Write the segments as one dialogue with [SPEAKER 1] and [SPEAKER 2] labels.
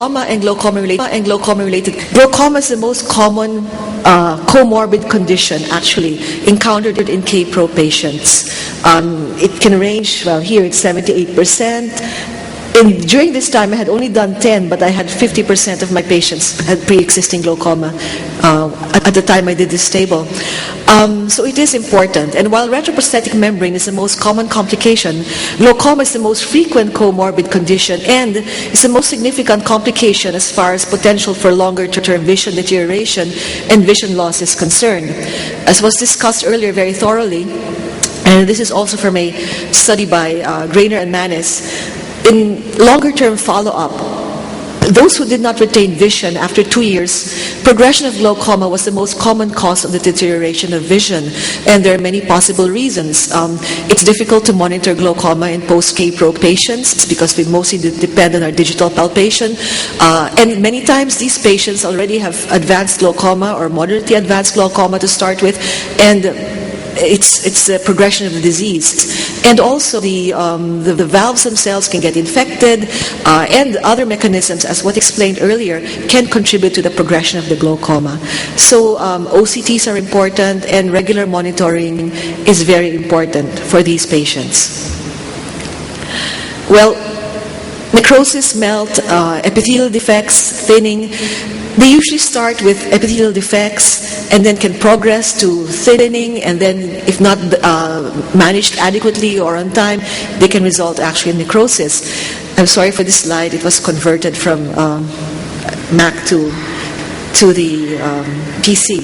[SPEAKER 1] Glaucoma-related. Glaucoma is the most common comorbid condition actually encountered in K-Pro patients. It can range, well, here it's 78%. During this time, I had only done 10, but I had 50% of my patients had pre-existing glaucoma at the time I did this table. So it is important. And while retroprosthetic membrane is the most common complication, glaucoma is the most frequent comorbid condition and is the most significant complication as far as potential for longer-term vision deterioration and vision loss is concerned. As was discussed earlier very thoroughly, and this is also from a study by Grainer and Manis, in longer-term follow-up, those who did not retain vision after 2 years, progression of glaucoma was the most common cause of the deterioration of vision. And there are many possible reasons. It's difficult to monitor glaucoma in post-K-Pro patients because we mostly depend on our digital palpation. And many times these patients already have advanced glaucoma or moderately advanced glaucoma to start with. And it's a progression of the disease. And also the valves themselves can get infected, and other mechanisms, as what explained earlier, can contribute to the progression of the glaucoma. So OCTs are important, and regular monitoring is very important for these patients. Well, necrosis, melt, epithelial defects, thinning, they usually start with epithelial defects and then can progress to thinning, and then if not managed adequately or on time, they can result actually in necrosis. I'm sorry for this slide, it was converted from Mac to the PC.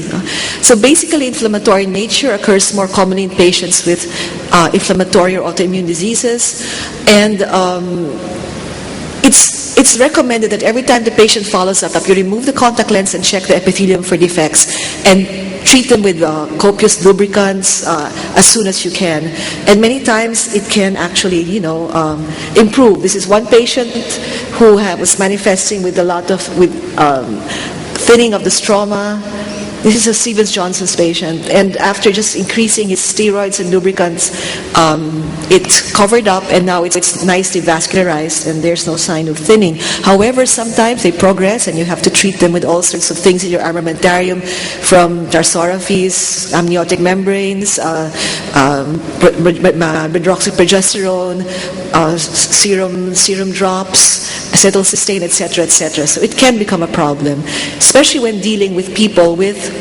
[SPEAKER 1] So basically inflammatory nature occurs more commonly in patients with inflammatory or autoimmune diseases, and it's recommended that every time the patient follows up, you remove the contact lens and check the epithelium for defects and treat them with copious lubricants as soon as you can. And many times it can actually, improve. This is one patient who was manifesting with a lot of thinning of the stroma. This is a Stevens-Johnson's patient, and after just increasing his steroids and lubricants, it covered up, and now it's nicely vascularized, and there's no sign of thinning. However, sometimes they progress, and you have to treat them with all sorts of things in your armamentarium, from tarsorrhaphes, amniotic membranes, medroxyprogesterone, serum drops, acetylcysteine, etc., etc. So it can become a problem, especially when dealing with people with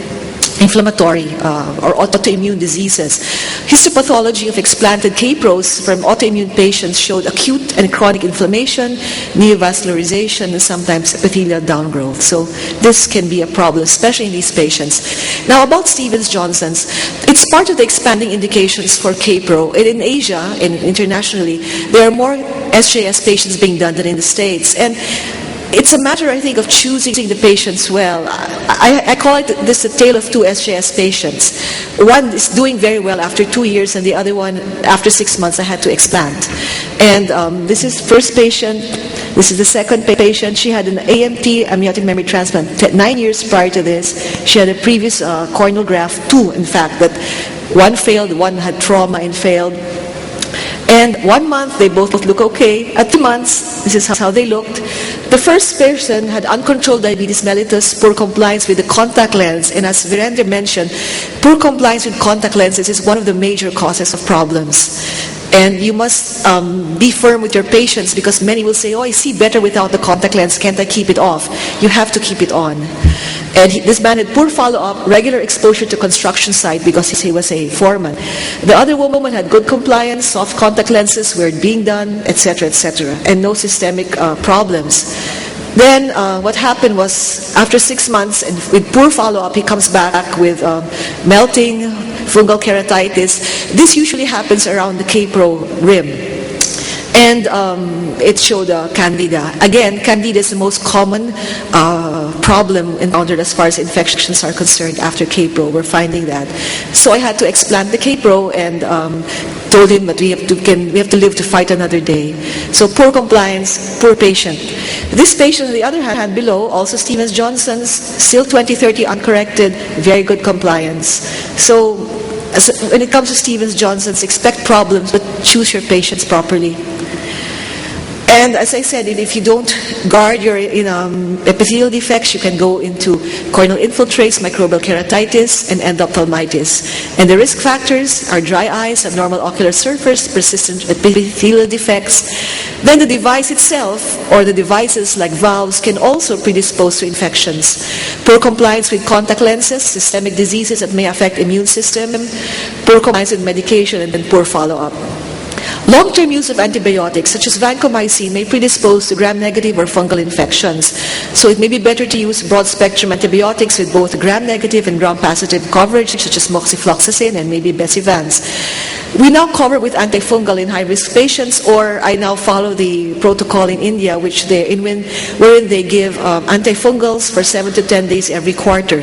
[SPEAKER 1] inflammatory or autoimmune diseases. Histopathology of explanted K-Pros from autoimmune patients showed acute and chronic inflammation, neovascularization, and sometimes epithelial downgrowth. So this can be a problem, especially in these patients. Now about Stevens-Johnson's, it's part of the expanding indications for K-Pro. And in Asia and internationally, there are more SJS patients being done than in the States. And it's a matter, I think, of choosing the patients well. I call it this a tale of two SJS patients. One is doing very well after 2 years, and the other one, after 6 months, I had to explant. And this is first patient. This is the second patient. She had an AMT, amniotic memory transplant, 9 years prior to this. She had a previous corneal graft, 2 in fact, but one failed, one had trauma and failed. And 1 month, they both look okay. At 2 months, this is how they looked. The first person had uncontrolled diabetes mellitus, poor compliance with the contact lens. And as Virender mentioned, poor compliance with contact lenses is one of the major causes of problems. And you must be firm with your patients, because many will say, oh, I see better without the contact lens, can't I keep it off? You have to keep it on. And this man had poor follow-up, regular exposure to construction site because he was a foreman. The other woman had good compliance, soft contact lenses were being done, etc., and no systemic problems. Then what happened was, after 6 months, and with poor follow-up, he comes back with melting, fungal keratitis. This usually happens around the K-Pro rim. And it showed Candida. Again, Candida is the most common problem encountered as far as infections are concerned after K-Pro. We're finding that. So I had to explant the K-Pro and told him that we have to live to fight another day. So poor compliance, poor patient. This patient, on the other hand, below, also Stevens-Johnson's, still 20/30 uncorrected, very good compliance. So when it comes to Stevens-Johnson's, expect problems, but choose your patients properly. And as I said, if you don't guard your epithelial defects, you can go into corneal infiltrates, microbial keratitis, and endophthalmitis. And the risk factors are dry eyes, abnormal ocular surface, persistent epithelial defects. Then the device itself, or the devices like valves, can also predispose to infections. Poor compliance with contact lenses, systemic diseases that may affect immune system, poor compliance with medication, and then poor follow-up. Long-term use of antibiotics, such as vancomycin, may predispose to gram-negative or fungal infections. So it may be better to use broad-spectrum antibiotics with both gram-negative and gram-positive coverage, such as moxifloxacin and maybe Besivans. We now cover with antifungal in high-risk patients, or I now follow the protocol in India, wherein they give antifungals for 7 to 10 days every quarter,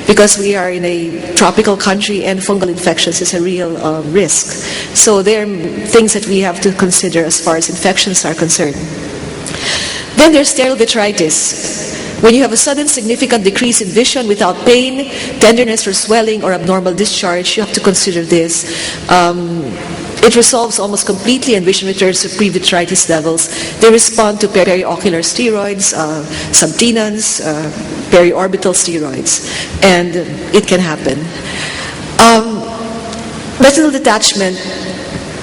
[SPEAKER 1] because we are in a tropical country and fungal infections is a real risk. So there are things that we have to consider as far as infections are concerned. Then there's sterile vitritis. When you have a sudden significant decrease in vision without pain, tenderness or swelling or abnormal discharge, you have to consider this. It resolves almost completely and vision returns to pre-vitritis levels. They respond to periocular steroids, subtenons, periorbital steroids, and it can happen. Retinal detachment,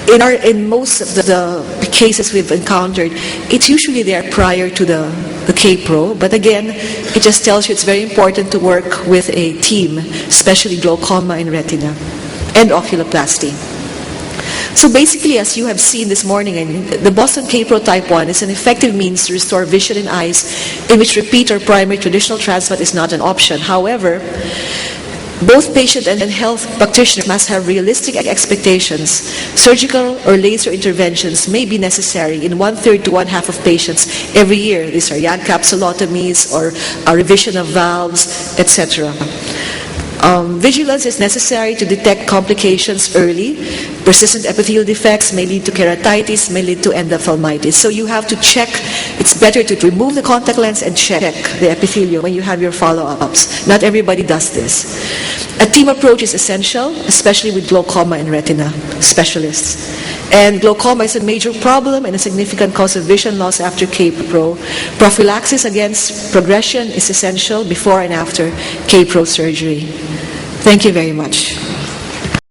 [SPEAKER 1] in most of the cases we've encountered, it's usually there prior to the K-Pro, but again, it just tells you it's very important to work with a team, especially glaucoma and retina, and oculoplasty. So basically, as you have seen this morning, the Boston K-Pro Type 1 is an effective means to restore vision in eyes in which repeat or primary traditional transplant is not an option. However, both patient and health practitioners must have realistic expectations. Surgical or laser interventions may be necessary in 1/3 to 1/2 of patients every year. These are YAG capsulotomies or a revision of valves, etc. Vigilance is necessary to detect complications early. Persistent epithelial defects may lead to keratitis, may lead to endophthalmitis. So you have to check. It's better to remove the contact lens and check the epithelium when you have your follow-ups. Not everybody does this. A team approach is essential, especially with glaucoma and retina specialists. And glaucoma is a major problem and a significant cause of vision loss after K-Pro. Prophylaxis against progression is essential before and after K-Pro surgery. Thank you very much.